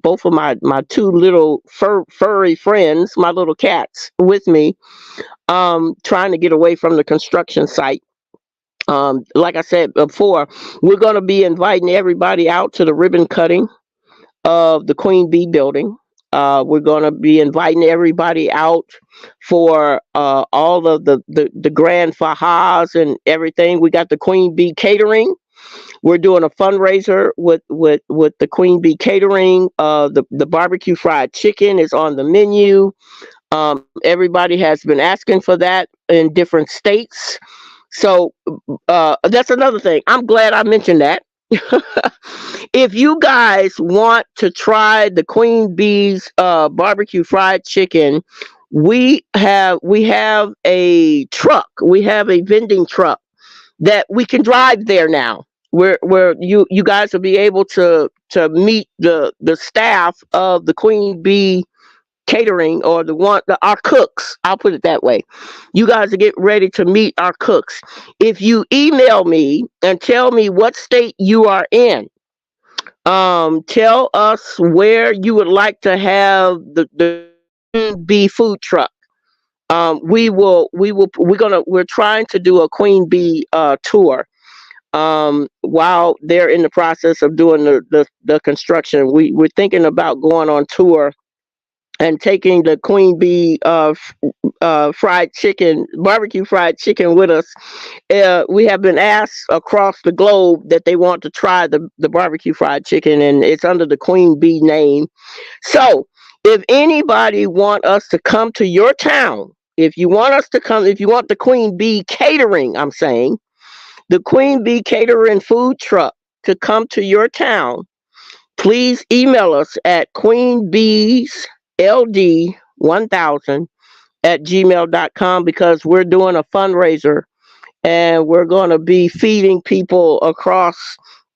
both of my two little furry friends, my little cats, with me, trying to get away from the construction site. Like I said before, we're going to be inviting everybody out to the ribbon cutting of the Queen Bee building. We're going to be inviting everybody out for all of the grand fahas and everything. We got the Queen Bee catering. We're doing a fundraiser with the Queen Bee catering. The barbecue fried chicken is on the menu. Everybody has been asking for that in different states. So that's another thing. I'm glad I mentioned that. If you guys want to try the Queen Bee's barbecue fried chicken, we have a truck. We have a vending truck that we can drive there now. Where you guys will be able to meet the staff of the Queen Bee catering, or our cooks. I'll put it that way. You guys are getting ready to meet our cooks. If you email me and tell me what state you are in, tell us where you would like to have the Queen Bee food truck. We're trying to do a Queen Bee tour. While they're in the process of doing the construction, we're thinking about going on tour and taking the Queen Bee fried chicken, barbecue fried chicken with us. We have been asked across the globe that they want to try the barbecue fried chicken, and it's under the Queen Bee name. So if anybody want us to come to your town, if you want us to come, if you want the Queen Bee catering, I'm saying, the Queen Bee catering food truck to come to your town, please email us at queenbeesld1000 at gmail.com, because we're doing a fundraiser and we're going to be feeding people across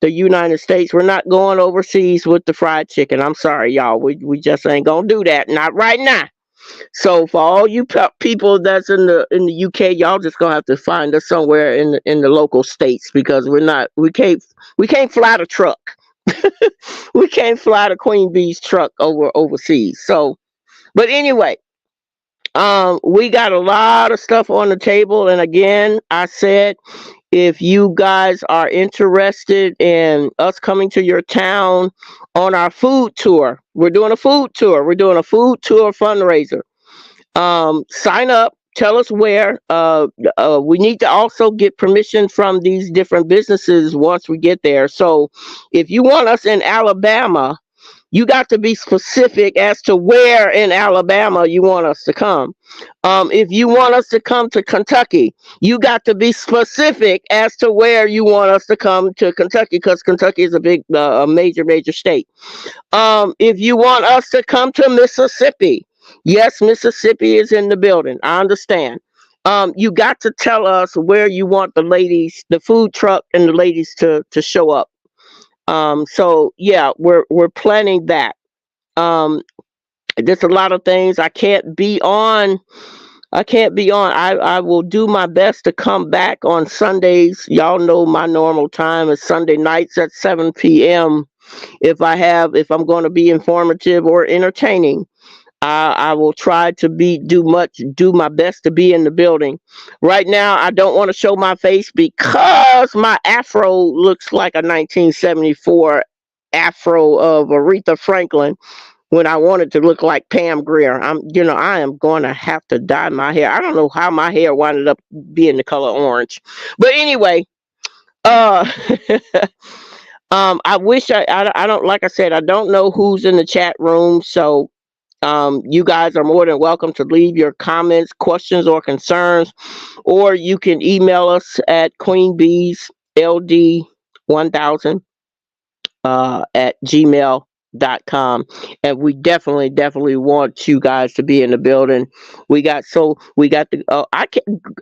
the United States. We're not going overseas with the fried chicken. I'm sorry, y'all. We just ain't going to do that. Not right now. So for all you people that's in the UK, y'all just gonna have to find us somewhere in the local states, because we can't fly the truck. We can't fly the Queen Bee's truck overseas. So, but anyway, we got a lot of stuff on the table, and again, I said, if you guys are interested in us coming to your town on our food tour, we're doing a food tour. We're doing a food tour fundraiser. Sign up. Tell us where. We need to also get permission from these different businesses once we get there. So, if you want us in Alabama, you got to be specific as to where in Alabama you want us to come. If you want us to come to Kentucky, you got to be specific as to where you want us to come to Kentucky, because Kentucky is a major state. If you want us to come to Mississippi, yes, Mississippi is in the building. I understand. You got to tell us where you want the food truck and the ladies to show up. So yeah, we're planning that. Um, there's a lot of things I can't be on. I will do my best to come back on Sundays. Y'all know my normal time is Sunday nights at 7 p.m. If I'm going to be informative or entertaining, I will try to do my best to be in the building. Right now, I don't want to show my face because my afro looks like a 1974 afro of Aretha Franklin, when I wanted to look like Pam Grier. I am going to have to dye my hair. I don't know how my hair wound up being the color orange, but anyway, uh, I wish I don't, like I said, I don't know who's in the chat room, so you guys are more than welcome to leave your comments, questions, or concerns, or you can email us at queenbeesld1000 at gmail.com. And we definitely want you guys to be in the building.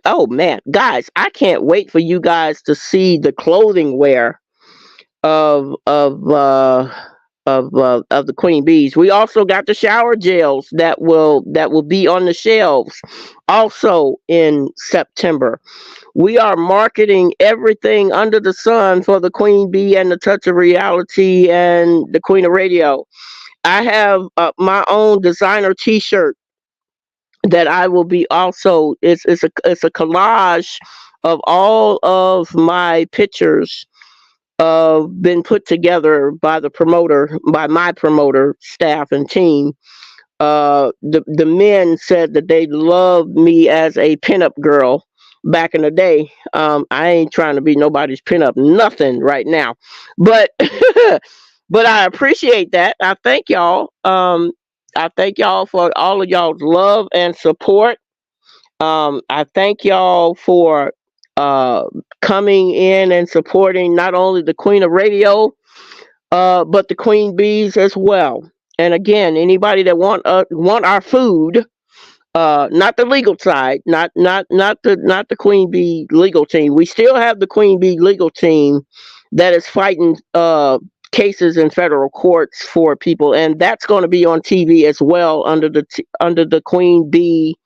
Oh man, guys, I can't wait for you guys to see the clothing wear of the Queen Bees. We also got the shower gels that will be on the shelves also in September. We are marketing everything under the sun for the Queen Bee and the Touch of Reality and the Queen of Radio. I have my own designer T-shirt that I will be also. It's a collage of all of my pictures been put together by my promoter staff and team. The men said that they loved me as a pinup girl back in the day. I ain't trying to be nobody's pinup nothing right now, but but I appreciate that. I thank y'all. I thank y'all for all of y'all's love and support. I thank y'all for uh, coming in and supporting not only the Queen of Radio, but the Queen Bees as well. And again, anybody that want our food, not the legal side, not the Queen Bee legal team. We still have the Queen Bee legal team that is fighting cases in federal courts for people, and that's going to be on TV as well under the Queen Bee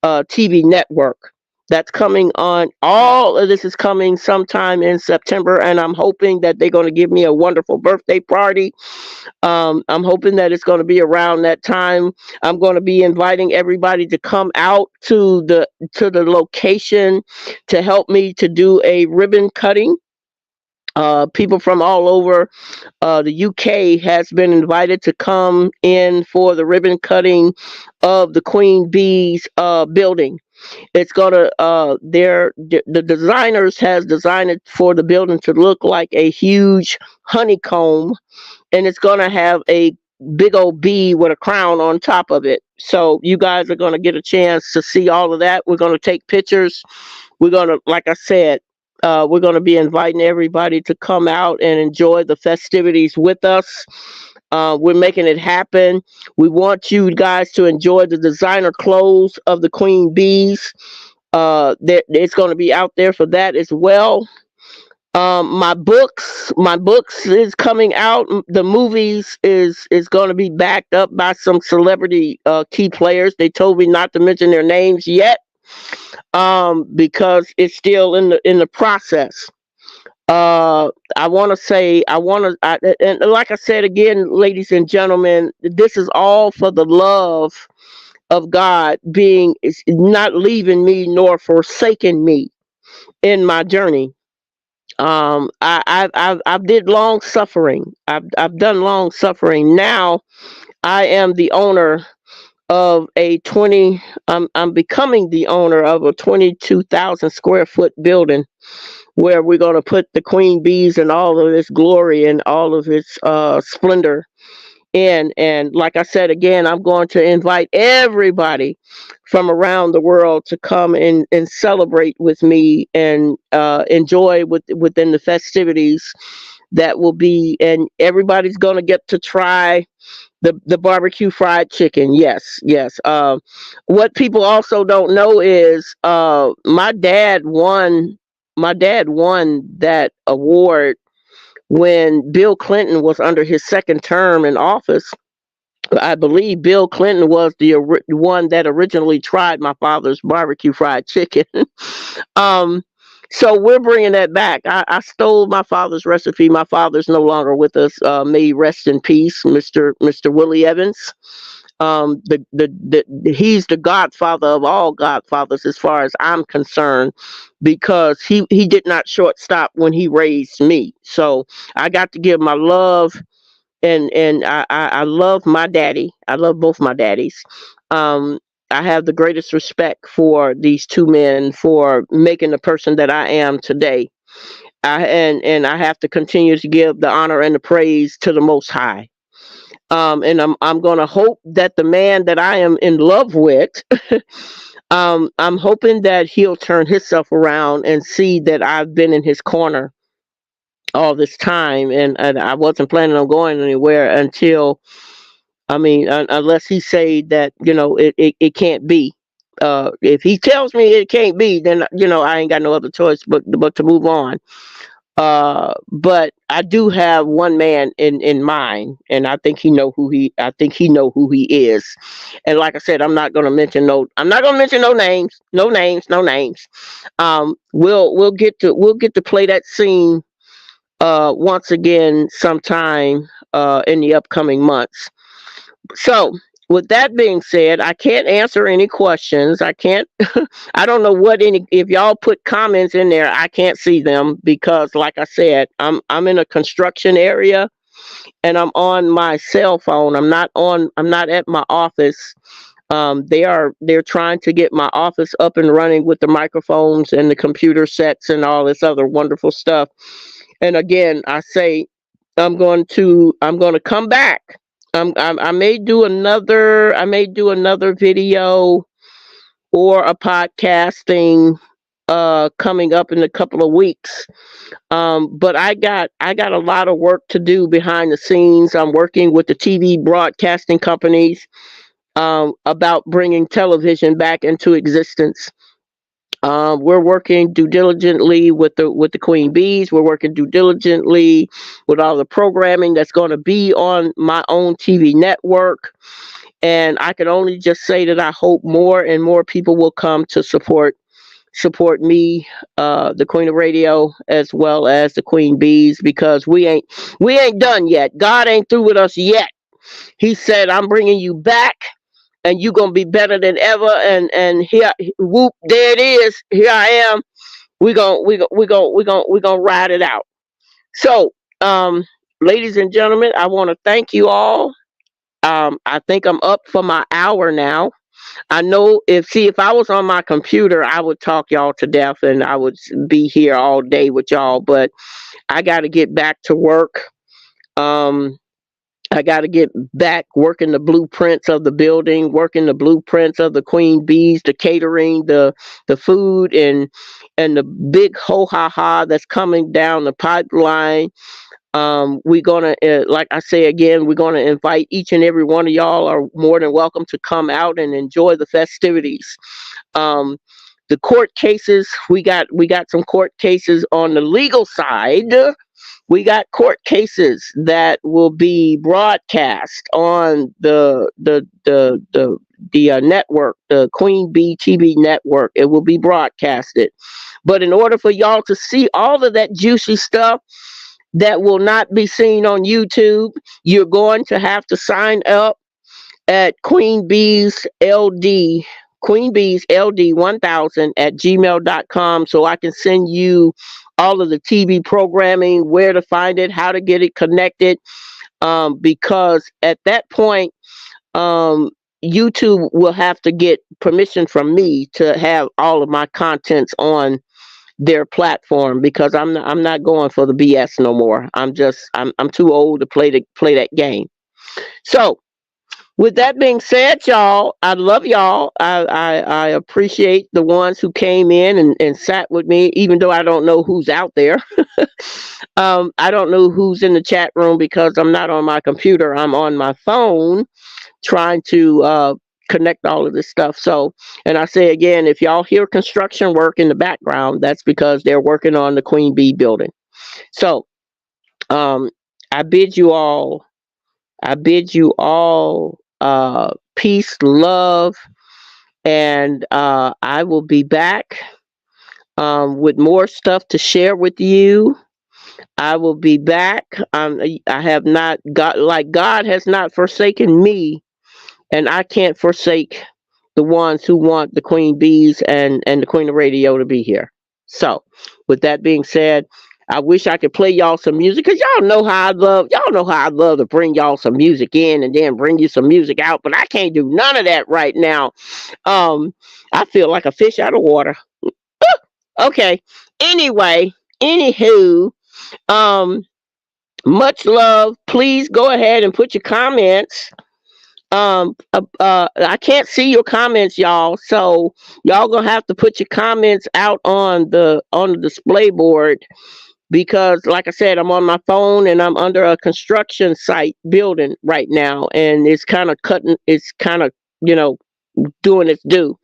TV network. That's coming on. All of this is coming sometime in September, and I'm hoping that they're going to give me a wonderful birthday party. I'm hoping that it's going to be around that time. I'm going to be inviting everybody to come out to the location to help me to do a ribbon cutting. People from all over the UK has been invited to come in for the ribbon cutting of the Queen Bee's building. It's gonna the designers has designed it for the building to look like a huge honeycomb, and it's gonna have a big old bee with a crown on top of it. So you guys are gonna get a chance to see all of that. We're gonna take pictures. We're gonna, like I said, we're gonna be inviting everybody to come out and enjoy the festivities with us. We're making it happen. We want you guys to enjoy the designer clothes of the Queen Bees. It's going to be out there for that as well. My books is coming out. The movies is going to be backed up by some celebrity key players. They told me not to mention their names yet, because it's still in the process. I want to say, and like I said again, ladies and gentlemen, this is all for the love of God being is not leaving me nor forsaking me in my journey. I've did long suffering. I've done long suffering. Now I am the owner of a 20. I'm becoming the owner of a 22,000 square foot building where we're going to put the Queen Bees and all of its glory and all of its splendor in. And like I said again, I'm going to invite everybody from around the world to come and celebrate with me and enjoy within the festivities that will be. And everybody's going to get to try the barbecue fried chicken. Yes, yes. What people also don't know is my dad won that award when Bill Clinton was under his second term in office. I believe Bill Clinton was the one that originally tried my father's barbecue fried chicken. um, so we're bringing that back. I stole my father's recipe. My father's no longer with us. May he rest in peace, Mr. Willie Evans. He's the godfather of all godfathers as far as I'm concerned, because he did not shortstop when he raised me. So I got to give my love, and I love my daddy. I love both my daddies. Um, I have the greatest respect for these two men for making the person that I am today. And I have to continue to give the honor and the praise to the Most High. And I'm gonna hope that the man that I am in love with, I'm hoping that he'll turn himself around and see that I've been in his corner all this time, and I wasn't planning on going anywhere until, I mean, unless he say that, it can't be. If he tells me it can't be, then I ain't got no other choice but to move on. But I do have one man in mind, and I think I think he know who he is. And like I said, I'm not gonna mention no names, no names, no names. We'll get to play that scene once again sometime in the upcoming months. So with that being said, I can't answer any questions. I can't. I don't know what any. If y'all put comments in there, I can't see them because, like I said, I'm in a construction area and I'm on my cell phone. I'm not on. I'm not at my office. They're trying to get my office up and running with the microphones and the computer sets and all this other wonderful stuff. And again, I say I'm going to come back. I may do another video or a podcasting coming up in a couple of weeks. But I got a lot of work to do behind the scenes. I'm working with the TV broadcasting companies about bringing television back into existence. We're working due diligently with the Queen Bees. We're working due diligently with all the programming that's going to be on my own TV network. And I can only just say that I hope more and more people will come to support me, the Queen of Radio, as well as the Queen Bees, because we ain't done yet. God ain't through with us yet. He said, "I'm bringing you back, and you gonna be better than ever." And here, whoop, there it is. Here I am. We gonna ride it out. So, ladies and gentlemen, I want to thank you all. I think I'm up for my hour now. I know if I was on my computer, I would talk y'all to death and I would be here all day with y'all. But I got to get back to work. Um, I got to get back working the blueprints of the building, working the blueprints of the Queen Bees, the catering, the food, and the big ho ha ha that's coming down the pipeline. We're gonna, like I say again, we're gonna invite each and every one of y'all are more than welcome to come out and enjoy the festivities. Um, the court cases, we got some court cases on the legal side. We got court cases that will be broadcast on the network, the Queen Bee TV network. It will be broadcasted. But in order for y'all to see all of that juicy stuff that will not be seen on YouTube, you're going to have to sign up at Queen Bees LD, Queen Bees LD 1000 at gmail.com, so I can send you all of the TV programming, where to find it, how to get it connected. Because at that point, um, YouTube will have to get permission from me to have all of my contents on their platform, because I'm not going for the BS no more. I'm too old to play that game. So with that being said, y'all, I love y'all. I appreciate the ones who came in and sat with me, even though I don't know who's out there. I don't know who's in the chat room because I'm not on my computer. I'm on my phone trying to connect all of this stuff. So, and I say again, if y'all hear construction work in the background, that's because they're working on the Queen Bee building. So, um, I bid you all, peace, love, and I will be back with more stuff to share with you. I will be back. I have not got, like, God has not forsaken me, and I can't forsake the ones who want the Queen Bees and the Queen of Radio to be here. So, with that being said, I wish I could play y'all some music, because y'all know how I love to bring y'all some music in and then bring you some music out, but I can't do none of that right now. Um, I feel like a fish out of water. Okay. Anyway, anywho, um, much love. Please go ahead and put your comments. I can't see your comments, y'all, so y'all gonna have to put your comments out on the display board, because like I said, I'm on my phone and I'm under a construction site building right now, and you know doing its due.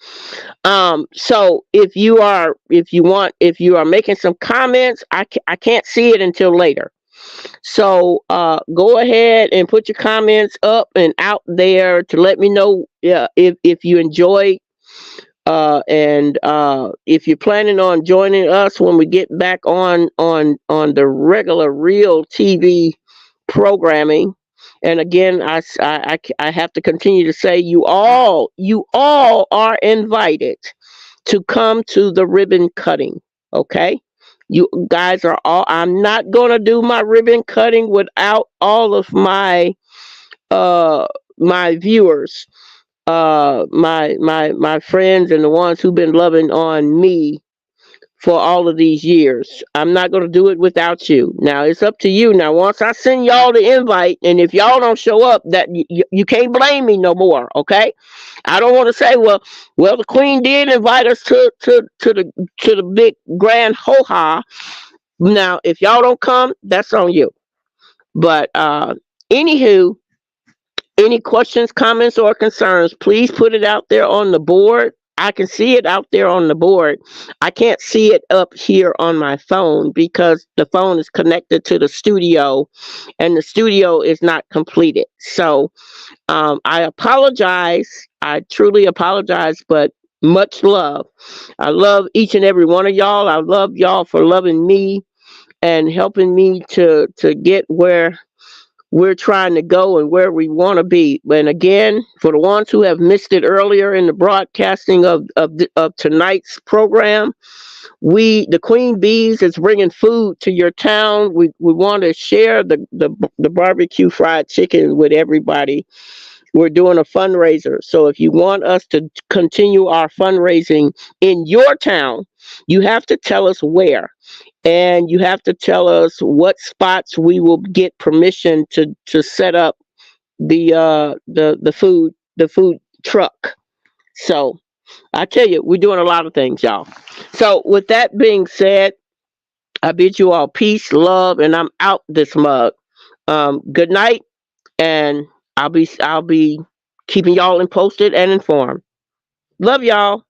So if you are making some comments, I can't see it until later. So go ahead and put your comments up and out there to let me know, if you enjoy, and if you're planning on joining us when we get back on the regular real TV programming. And again, I have to continue to say, you all are invited to come to the ribbon cutting. Okay, you guys are all. I'm not gonna do my ribbon cutting without all of uh my viewers, my friends, and the ones who've been loving on me for all of these years. I'm not going to do it without you. Now it's up to you. Now once I send y'all the invite, and if y'all don't show up, that you can't blame me no more. Okay, I don't want to say, well, the queen did invite us to the big grand ho ha. Now if y'all don't come, that's on you. But anywho, any questions, comments, or concerns, please put it out there on the board. I can see it out there on the board. I can't see it up here on my phone because the phone is connected to the studio and the studio is not completed. So I apologize. I truly apologize, but much love. I love each and every one of y'all. I love y'all for loving me and helping me to get where we're trying to go and where we want to be. And again, for the ones who have missed it earlier in the broadcasting of tonight's program, the Queen Bees is bringing food to your town. We want to share the barbecue fried chicken with everybody. We're doing a fundraiser. So if you want us to continue our fundraising in your town, you have to tell us where, and you have to tell us what spots we will get permission to set up the food truck. So I tell you, we're doing a lot of things, y'all. So with that being said, I bid you all peace, love, and I'm out this mug. Good night, and I'll be keeping y'all posted and informed. Love y'all.